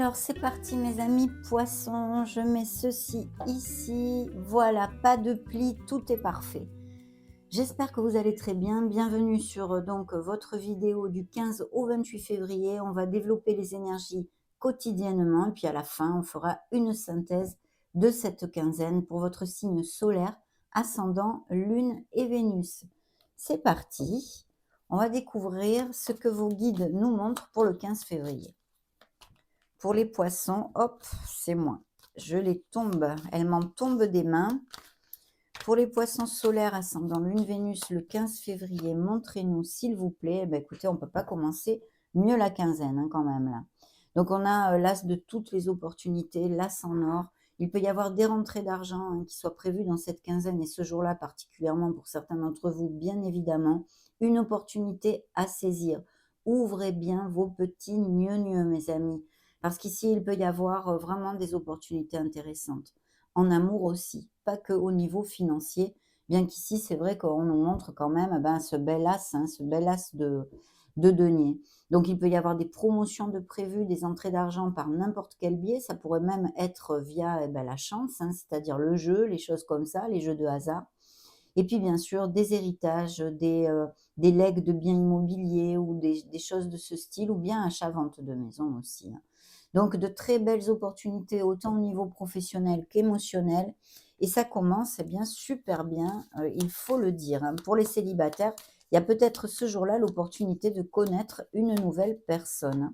Alors c'est parti mes amis poissons, je mets ceci ici, voilà, pas de plis, tout est parfait. J'espère que vous allez très bien. Bienvenue sur votre vidéo du 15 au 28 février. On va développer les énergies quotidiennement et puis à la fin, on fera une synthèse de cette quinzaine pour votre signe solaire, ascendant, lune et Vénus. C'est parti. On va découvrir ce que vos guides nous montrent pour le 15 février. Pour les poissons, hop, c'est moi. Je les tombe, elles m'en tombent des mains. Pour les poissons solaires ascendant lune Vénus le 15 février, montrez-nous s'il vous plaît. Eh ben, écoutez, on ne peut pas commencer mieux la quinzaine quand même là. Donc on a l'as de toutes les opportunités, l'as en or. Il peut y avoir des rentrées d'argent qui soient prévues dans cette quinzaine et ce jour-là particulièrement pour certains d'entre vous, bien évidemment, une opportunité à saisir. Ouvrez bien vos petits gneux mes amis, parce qu'ici il peut y avoir vraiment des opportunités intéressantes. En amour aussi, pas que au niveau financier, bien qu'ici, c'est vrai qu'on nous montre quand même, ce bel as de denier. Donc il peut y avoir des promotions de prévues, des entrées d'argent par n'importe quel biais. Ça pourrait même être via, la chance, c'est-à-dire le jeu, les choses comme ça, les jeux de hasard. Et puis bien sûr, des héritages, des legs de biens immobiliers ou des choses de ce style ou bien achat-vente de maison aussi, hein. Donc de très belles opportunités autant au niveau professionnel qu'émotionnel et ça commence, eh bien, super bien, il faut le dire, hein. Pour les célibataires, il y a peut-être ce jour-là l'opportunité de connaître une nouvelle personne, hein.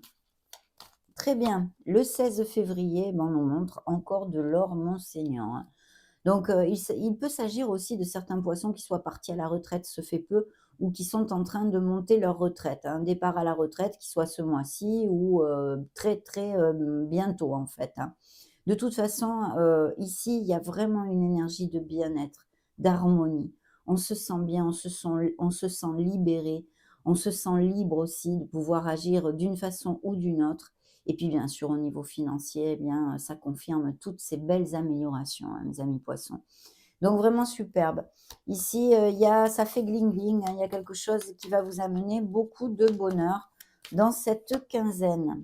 Très bien, le 16 février, ben, on nous montre encore de l'or monseigneur, hein. Donc, il peut s'agir aussi de certains poissons qui soient partis à la retraite, ce fait peu, ou qui sont en train de monter leur retraite. Un départ à la retraite qui soit ce mois-ci ou, très, très, bientôt en fait, hein. De toute façon, ici, il y a vraiment une énergie de bien-être, d'harmonie. On se sent bien, on se sent libéré, on se sent libre aussi de pouvoir agir d'une façon ou d'une autre. Et puis bien sûr, au niveau financier, eh bien, ça confirme toutes ces belles améliorations, hein, mes amis poissons. Donc vraiment superbe. Ici, ça fait gling gling, hein, il y a quelque chose qui va vous amener beaucoup de bonheur dans cette quinzaine.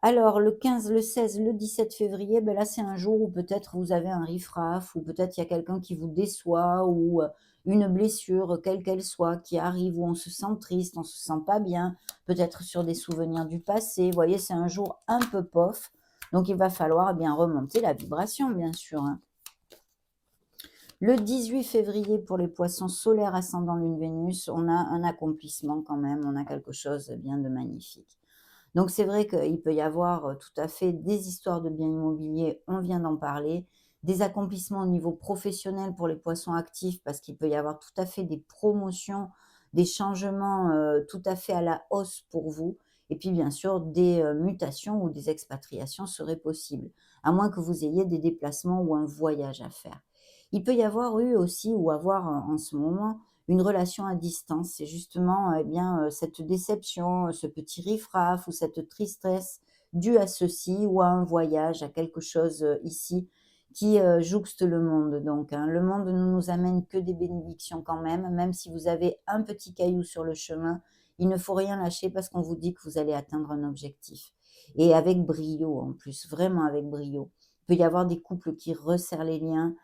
Alors le 15, le 16, le 17 février, ben là, c'est un jour où peut-être vous avez un riff-raff ou peut-être il y a quelqu'un qui vous déçoit ou, une blessure, quelle qu'elle soit, qui arrive où on se sent triste, on se sent pas bien, peut-être sur des souvenirs du passé. Vous voyez, c'est un jour un peu pof, donc il va falloir, bien, remonter la vibration, bien sûr, hein. Le 18 février pour les poissons solaires ascendant lune Vénus, on a un accomplissement quand même, on a quelque chose, bien, de magnifique. Donc c'est vrai qu'il peut y avoir, tout à fait des histoires de biens immobiliers, on vient d'en parler, des accomplissements au niveau professionnel pour les poissons actifs parce qu'il peut y avoir tout à fait des promotions, des changements, tout à fait à la hausse pour vous et puis bien sûr des, mutations ou des expatriations seraient possibles, à moins que vous ayez des déplacements ou un voyage à faire. Il peut y avoir eu aussi ou avoir en ce moment une relation à distance. C'est justement, eh bien, cette déception, ce petit riff-raff ou cette tristesse due à ceci ou à un voyage, à quelque chose, ici qui, jouxte le monde donc, hein. Le monde ne nous amène que des bénédictions quand même, même si vous avez un petit caillou sur le chemin, il ne faut rien lâcher parce qu'on vous dit que vous allez atteindre un objectif et avec brio en plus, vraiment avec brio. Il peut y avoir des couples qui resserrent les liens,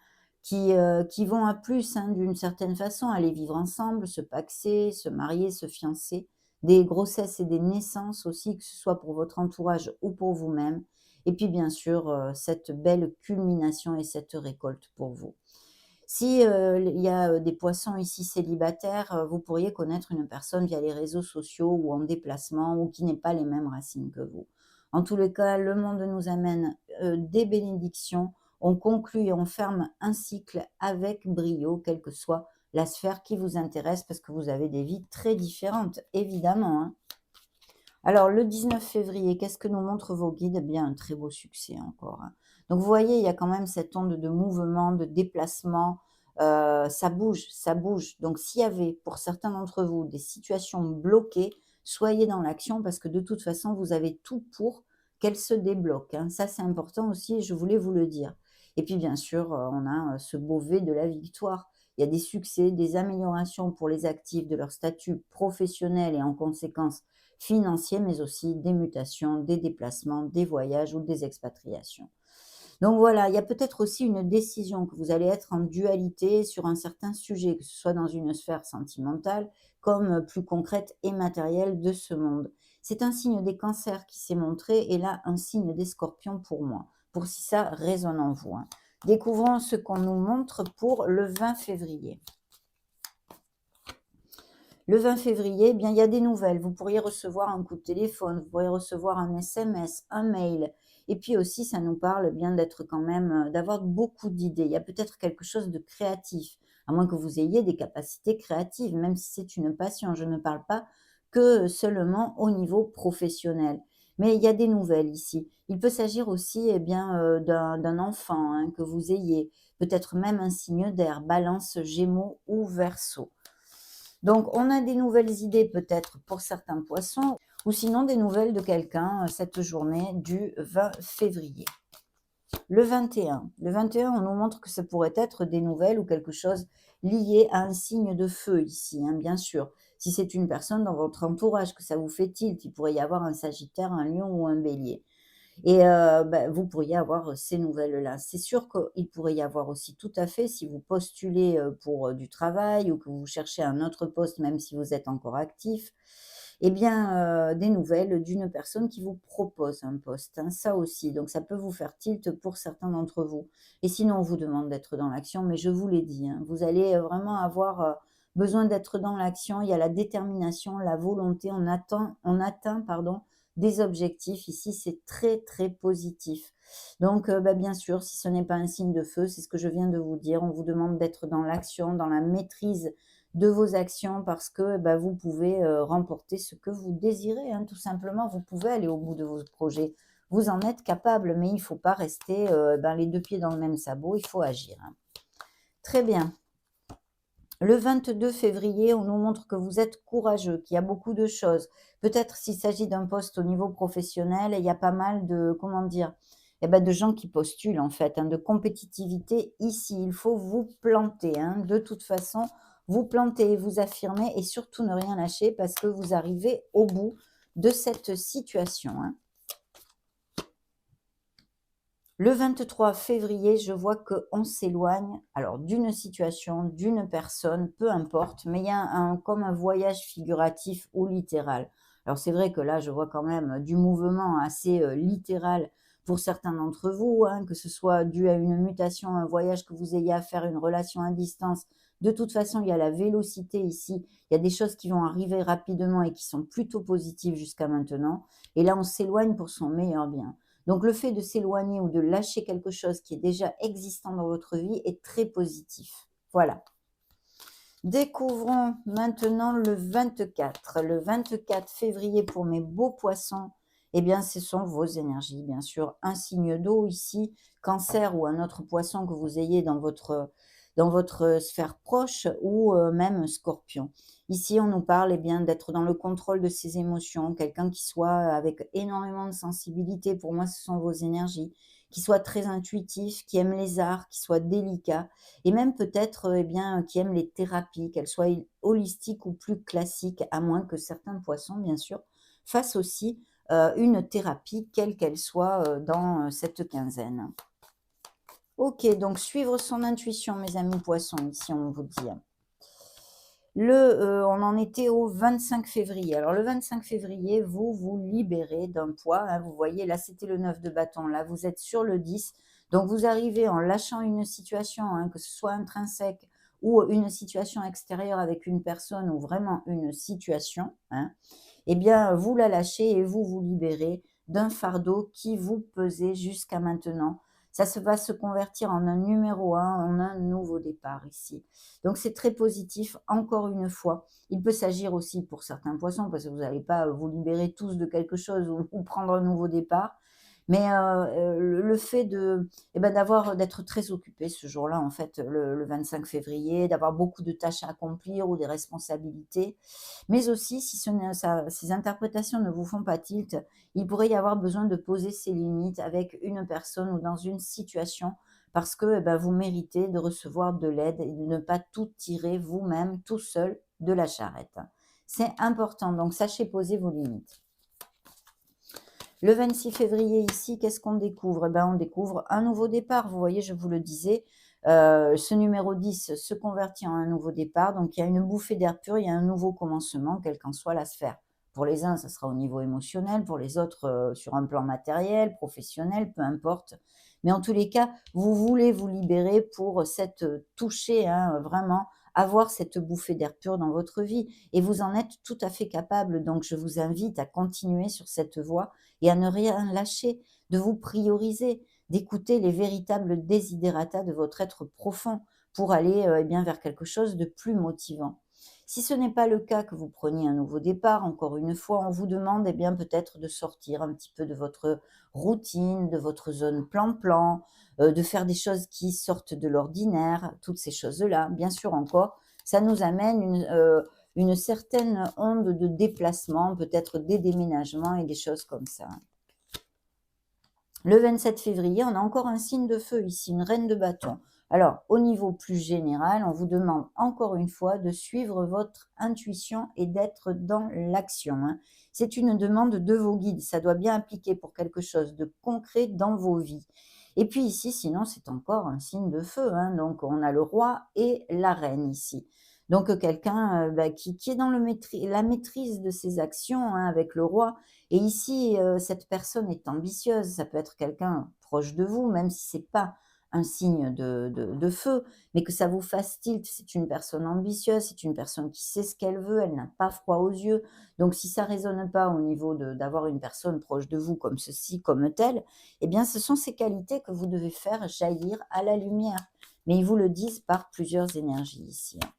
qui vont à plus, hein, d'une certaine façon, aller vivre ensemble, se pacser, se marier, se fiancer. Des grossesses et des naissances aussi, que ce soit pour votre entourage ou pour vous-même. Et puis bien sûr, cette belle culmination et cette récolte pour vous. Si, il y a, des poissons ici célibataires, vous pourriez connaître une personne via les réseaux sociaux ou en déplacement ou qui n'ait pas les mêmes racines que vous. En tous les cas, le monde nous amène, des bénédictions. On conclut et on ferme un cycle avec brio, quelle que soit la sphère qui vous intéresse, parce que vous avez des vies très différentes, évidemment, hein. Alors le 19 février, qu'est-ce que nous montrent vos guides? Eh bien, un très beau succès encore, hein. Donc vous voyez, il y a quand même cette onde de mouvement, de déplacement, ça bouge, ça bouge. Donc s'il y avait pour certains d'entre vous des situations bloquées, soyez dans l'action parce que de toute façon, vous avez tout pour qu'elles se débloquent, hein. Ça, c'est important aussi, je voulais vous le dire. Et puis bien sûr, on a, ce beau V de la victoire. Il y a des succès, des améliorations pour les actifs de leur statut professionnel et en conséquence financiers, mais aussi des mutations, des déplacements, des voyages ou des expatriations. Donc voilà, il y a peut-être aussi une décision que vous allez être en dualité sur un certain sujet, que ce soit dans une sphère sentimentale comme plus concrète et matérielle de ce monde. C'est un signe des cancers qui s'est montré et là un signe des scorpions pour moi, pour si ça résonne en vous, hein. Découvrons ce qu'on nous montre pour le 20 février. Le 20 février, eh bien, il y a des nouvelles. Vous pourriez recevoir un coup de téléphone, vous pourriez recevoir un SMS, un mail. Et puis aussi, ça nous parle bien d'être quand même, d'avoir beaucoup d'idées. Il y a peut-être quelque chose de créatif, à moins que vous ayez des capacités créatives, même si c'est une passion. Je ne parle pas que seulement au niveau professionnel. Mais il y a des nouvelles ici. Il peut s'agir aussi eh bien, d'un enfant hein, que vous ayez, peut-être même un signe d'air, balance, gémeaux ou verseau. Donc, on a des nouvelles idées peut-être pour certains poissons ou sinon des nouvelles de quelqu'un cette journée du 20 février. Le 21. Le 21, on nous montre que ça pourrait être des nouvelles ou quelque chose lié à un signe de feu ici, hein, bien sûr. Si c'est une personne dans votre entourage que ça vous fait tilt, il pourrait y avoir un Sagittaire, un Lion ou un Bélier. Et vous pourriez avoir, ces nouvelles-là. C'est sûr qu'il pourrait y avoir aussi tout à fait, si vous postulez, pour, du travail ou que vous cherchez un autre poste, même si vous êtes encore actif, eh bien, des nouvelles d'une personne qui vous propose un poste, hein, ça aussi. Donc ça peut vous faire tilt pour certains d'entre vous. Et sinon, on vous demande d'être dans l'action, mais je vous l'ai dit, hein, vous allez, vraiment avoir, besoin d'être dans l'action. Il y a la détermination, la volonté, on atteint, pardon, des objectifs. Ici, c'est très, très positif. Donc, bien sûr, si ce n'est pas un signe de feu, c'est ce que je viens de vous dire. On vous demande d'être dans l'action, dans la maîtrise de vos actions parce que vous pouvez remporter ce que vous désirez, hein, tout simplement. Vous pouvez aller au bout de vos projets. Vous en êtes capable, mais il ne faut pas rester les deux pieds dans le même sabot, il faut agir, hein. Très bien. Le 22 février, on nous montre que vous êtes courageux, qu'il y a beaucoup de choses. Peut-être s'il s'agit d'un poste au niveau professionnel, il y a pas mal de, comment dire, de gens qui postulent en fait, hein, de compétitivité ici. Il faut vous planter, hein. De toute façon, vous planter, vous affirmer et surtout ne rien lâcher parce que vous arrivez au bout de cette situation, hein. Le 23 février, je vois qu'on s'éloigne, alors d'une situation, d'une personne, peu importe, mais il y a comme un voyage figuratif ou littéral. Alors c'est vrai que là, je vois quand même du mouvement assez littéral pour certains d'entre vous, hein, que ce soit dû à une mutation, un voyage que vous ayez à faire, une relation à distance. De toute façon, il y a la vélocité ici. Il y a des choses qui vont arriver rapidement et qui sont plutôt positives jusqu'à maintenant. Et là, on s'éloigne pour son meilleur bien. Donc le fait de s'éloigner ou de lâcher quelque chose qui est déjà existant dans votre vie est très positif. Voilà. Découvrons maintenant le 24. Le 24 février pour mes beaux poissons, eh bien ce sont vos énergies, bien sûr. Un signe d'eau ici, Cancer ou un autre poisson que vous ayez dans votre sphère proche ou même Scorpion. Ici, on nous parle bien d'être dans le contrôle de ses émotions, quelqu'un qui soit avec énormément de sensibilité. Pour moi, ce sont vos énergies, qui soit très intuitif, qui aime les arts, qui soit délicat et même peut-être, qui aiment les thérapies, qu'elles soient holistiques ou plus classiques, à moins que certains poissons, bien sûr, fassent aussi, une thérapie, quelle qu'elle soit, dans, cette quinzaine. OK, donc suivre son intuition, mes amis poissons, ici on vous dit, hein. On en était au 25 février. Alors le 25 février, vous vous libérez d'un poids, hein, vous voyez, là c'était le 9 de bâton, là vous êtes sur le 10. Donc vous arrivez en lâchant une situation, hein, que ce soit intrinsèque ou une situation extérieure avec une personne ou vraiment une situation, hein, eh bien vous la lâchez et vous vous libérez d'un fardeau qui vous pesait jusqu'à maintenant. Va se convertir en un numéro 1, en un nouveau départ ici. Donc c'est très positif, encore une fois. Il peut s'agir aussi pour certains poissons, parce que vous n'allez pas vous libérer tous de quelque chose ou prendre un nouveau départ. Mais le fait d'être très occupé ce jour-là, en fait, le 25 février, d'avoir beaucoup de tâches à accomplir ou des responsabilités. Mais aussi, si ces interprétations ne vous font pas tilt, il pourrait y avoir besoin de poser ses limites avec une personne ou dans une situation parce que vous méritez de recevoir de l'aide et de ne pas tout tirer vous-même, tout seul, de la charrette. C'est important, donc sachez poser vos limites. Le 26 février ici, qu'est-ce qu'on découvre? Eh ben, on découvre un nouveau départ. Vous voyez, je vous le disais, ce numéro 10 se convertit en un nouveau départ. Donc, il y a une bouffée d'air pur, il y a un nouveau commencement, quelle qu'en soit la sphère. Pour les uns, ça sera au niveau émotionnel, pour les autres, sur un plan matériel, professionnel, peu importe. Mais en tous les cas, vous voulez vous libérer pour cette toucher, hein, vraiment, avoir cette bouffée d'air pur dans votre vie. Et vous en êtes tout à fait capable. Donc, je vous invite à continuer sur cette voie et à ne rien lâcher, de vous prioriser, d'écouter les véritables desiderata de votre être profond pour aller eh bien, vers quelque chose de plus motivant. Si ce n'est pas le cas, que vous preniez un nouveau départ, encore une fois, on vous demande eh bien, peut-être de sortir un petit peu de votre routine, de votre zone plan-plan, de faire des choses qui sortent de l'ordinaire, toutes ces choses-là. Bien sûr encore, ça nous amène une certaine onde de déplacement, peut-être des déménagements et des choses comme ça. Le 27 février, on a encore un signe de feu ici, une reine de bâton. Alors, au niveau plus général, on vous demande encore une fois de suivre votre intuition et d'être dans l'action, hein. C'est une demande de vos guides. Ça doit bien appliquer pour quelque chose de concret dans vos vies. Et puis ici, sinon, c'est encore un signe de feu, hein. Donc, on a le roi et la reine ici. Donc, quelqu'un qui est dans la maîtrise de ses actions, hein, avec le roi. Et ici, cette personne est ambitieuse. Ça peut être quelqu'un proche de vous, même si ce n'est pas un signe de feu, mais que ça vous fasse tilt. C'est une personne ambitieuse, c'est une personne qui sait ce qu'elle veut, elle n'a pas froid aux yeux. Donc, si ça ne résonne pas au niveau d'avoir une personne proche de vous comme ceci, comme telle, eh bien, ce sont ces qualités que vous devez faire jaillir à la lumière. Mais ils vous le disent par plusieurs énergies ici, hein.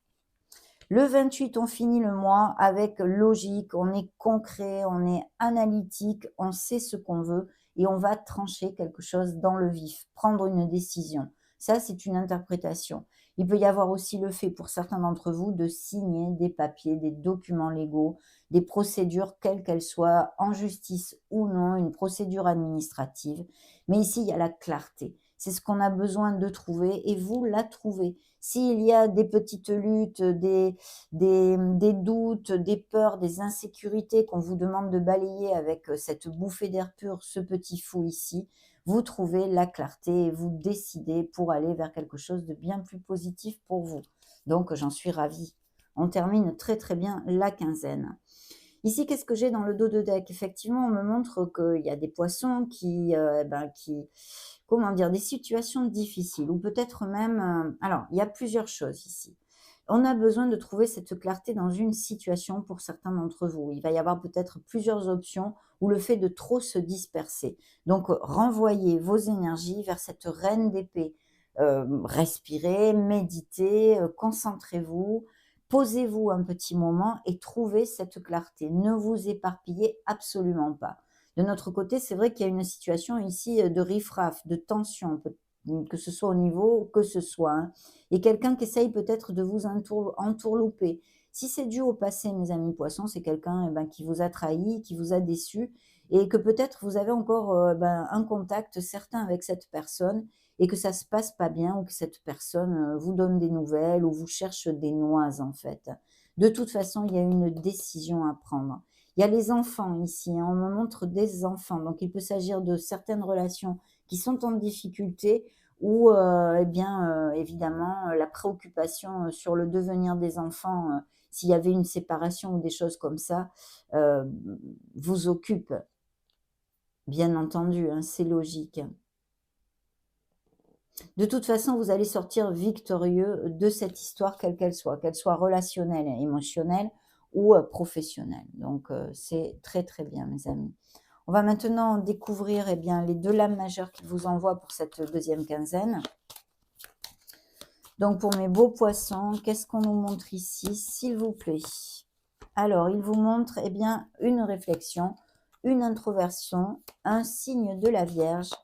Le 28, on finit le mois avec logique, on est concret, on est analytique, on sait ce qu'on veut et on va trancher quelque chose dans le vif, prendre une décision. Ça, c'est une interprétation. Il peut y avoir aussi le fait pour certains d'entre vous de signer des papiers, des documents légaux, des procédures, quelles qu'elles soient, en justice ou non, une procédure administrative. Mais ici, il y a la clarté. C'est ce qu'on a besoin de trouver et vous la trouvez. S'il y a des petites luttes, des doutes, des peurs, des insécurités qu'on vous demande de balayer avec cette bouffée d'air pur, ce petit fou ici, vous trouvez la clarté et vous décidez pour aller vers quelque chose de bien plus positif pour vous. Donc, j'en suis ravie. On termine très très bien la quinzaine. Ici, qu'est-ce que j'ai dans le dos de deck? Effectivement, on me montre qu'il y a des poissons comment dire, des situations difficiles ou peut-être même, alors, il y a plusieurs choses ici. On a besoin de trouver cette clarté dans une situation pour certains d'entre vous. Il va y avoir peut-être plusieurs options ou le fait de trop se disperser. Donc, renvoyez vos énergies vers cette reine d'épée. Respirez, méditez, concentrez-vous, posez-vous un petit moment et trouvez cette clarté. Ne vous éparpillez absolument pas. De notre côté, c'est vrai qu'il y a une situation ici de riff-raff, de tension, que ce soit au niveau que ce soit, hein, et quelqu'un qui essaye peut-être de vous entourlouper. Si c'est dû au passé, mes amis poissons, c'est quelqu'un qui vous a trahi, qui vous a déçu, et que peut-être vous avez encore un contact certain avec cette personne, et que ça se passe pas bien, ou que cette personne vous donne des nouvelles, ou vous cherche des noises en fait. De toute façon, il y a une décision à prendre. Il y a les enfants ici, hein, on me montre des enfants, donc il peut s'agir de certaines relations qui sont en difficulté ou évidemment, la préoccupation, sur le devenir des enfants, s'il y avait une séparation ou des choses comme ça, heu, vous occupe. Bien entendu, hein, c'est logique. De toute façon, vous allez sortir victorieux de cette histoire, qu'elle soit relationnelle, émotionnelle ou professionnelle. Donc, c'est très, très bien, mes amis. On va maintenant découvrir eh bien, les 2 lames majeures qu'il vous envoie pour cette deuxième quinzaine. Donc, pour mes beaux poissons, qu'est-ce qu'on nous montre ici, s'il vous plaît? Alors, il vous montre eh bien, une réflexion, une introversion, un signe de la Vierge.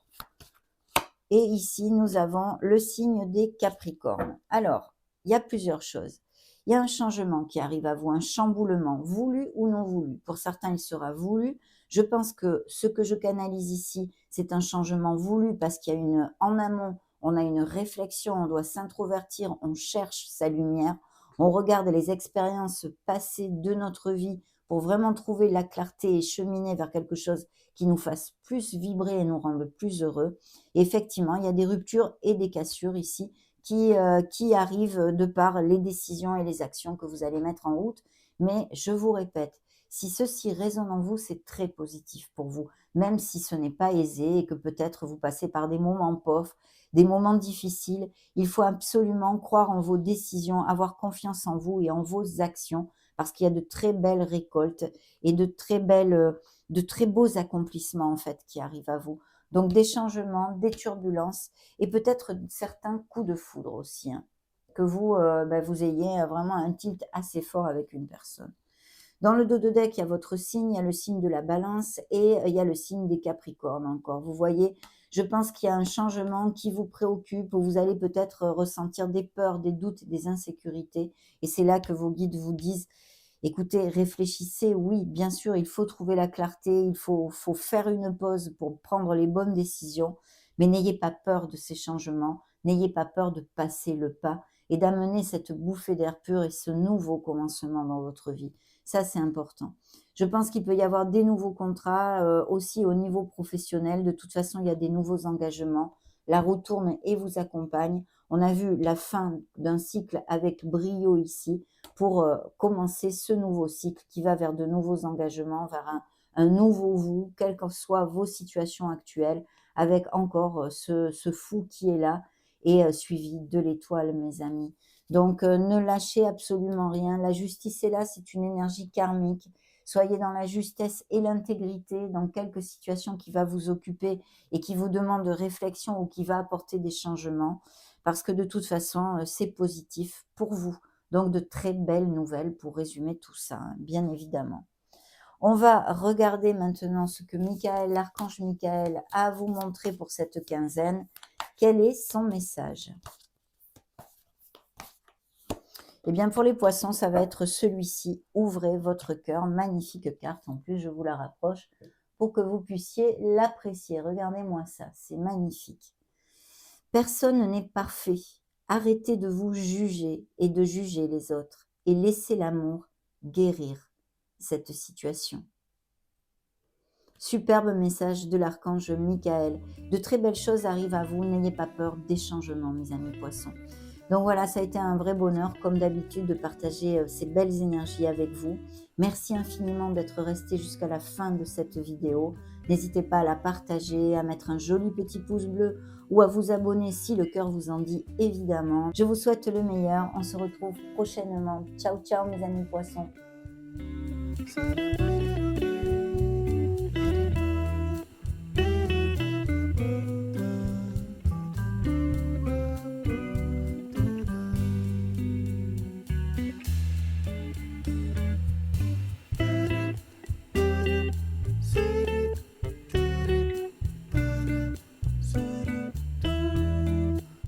Et ici, nous avons le signe des Capricornes. Alors, il y a plusieurs choses. Il y a un changement qui arrive à vous, un chamboulement, voulu ou non voulu. Pour certains, il sera voulu. Je pense que ce que je canalise ici, c'est un changement voulu parce qu'il y a en amont, on a une réflexion, on doit s'introvertir, on cherche sa lumière, On regarde les expériences passées de notre vie pour vraiment trouver la clarté et cheminer vers quelque chose qui nous fasse plus vibrer et nous rende plus heureux. Et effectivement, il y a des ruptures et des cassures ici qui arrivent de par les décisions et les actions que vous allez mettre en route. Mais je vous répète, si ceci résonne en vous, c'est très positif pour vous, même si ce n'est pas aisé et que peut-être vous passez par des moments pauvres, des moments difficiles. Il faut absolument croire en vos décisions, avoir confiance en vous et en vos actions, parce qu'il y a de très belles récoltes et de très beaux accomplissements en fait qui arrivent à vous. Donc des changements, des turbulences et peut-être certains coups de foudre aussi, hein, que vous ayez vraiment un tilt assez fort avec une personne. Dans le dos de deck, il y a votre signe, il y a le signe de la balance et il y a le signe des capricornes encore. Vous voyez, je pense qu'il y a un changement qui vous préoccupe, où vous allez peut-être ressentir des peurs, des doutes, des insécurités. Et c'est là que vos guides vous disent, écoutez, réfléchissez, oui, bien sûr, il faut trouver la clarté, faut faire une pause pour prendre les bonnes décisions, mais n'ayez pas peur de ces changements, n'ayez pas peur de passer le pas et d'amener cette bouffée d'air pur et ce nouveau commencement dans votre vie. Ça, c'est important. Je pense qu'il peut y avoir des nouveaux contrats aussi au niveau professionnel. De toute façon, il y a des nouveaux engagements. La roue tourne et vous accompagne. On a vu la fin d'un cycle avec brio ici pour commencer ce nouveau cycle qui va vers de nouveaux engagements, vers un nouveau vous, quelles que soient vos situations actuelles, avec encore ce fou qui est là et suivi de l'étoile, mes amis. Donc, ne lâchez absolument rien. La justice est là, c'est une énergie karmique. Soyez dans la justesse et l'intégrité dans quelques situations qui va vous occuper et qui vous demandent de réflexion ou qui va apporter des changements, parce que de toute façon, c'est positif pour vous. Donc, de très belles nouvelles pour résumer tout ça, hein, bien évidemment. On va regarder maintenant ce que Michael, l'archange Michael, a à vous montrer pour cette quinzaine. Quel est son message ? Eh bien, pour les poissons, ça va être celui-ci. Ouvrez votre cœur. Magnifique carte. En plus, je vous la rapproche pour que vous puissiez l'apprécier. Regardez-moi ça. C'est magnifique. Personne n'est parfait. Arrêtez de vous juger et de juger les autres et laissez l'amour guérir cette situation. Superbe message de l'archange Michael. De très belles choses arrivent à vous. N'ayez pas peur des changements, mes amis poissons. Donc voilà, ça a été un vrai bonheur, comme d'habitude, de partager ces belles énergies avec vous. Merci infiniment d'être resté jusqu'à la fin de cette vidéo. N'hésitez pas à la partager, à mettre un joli petit pouce bleu ou à vous abonner si le cœur vous en dit, évidemment. Je vous souhaite le meilleur. On se retrouve prochainement. Ciao, ciao, mes amis poissons.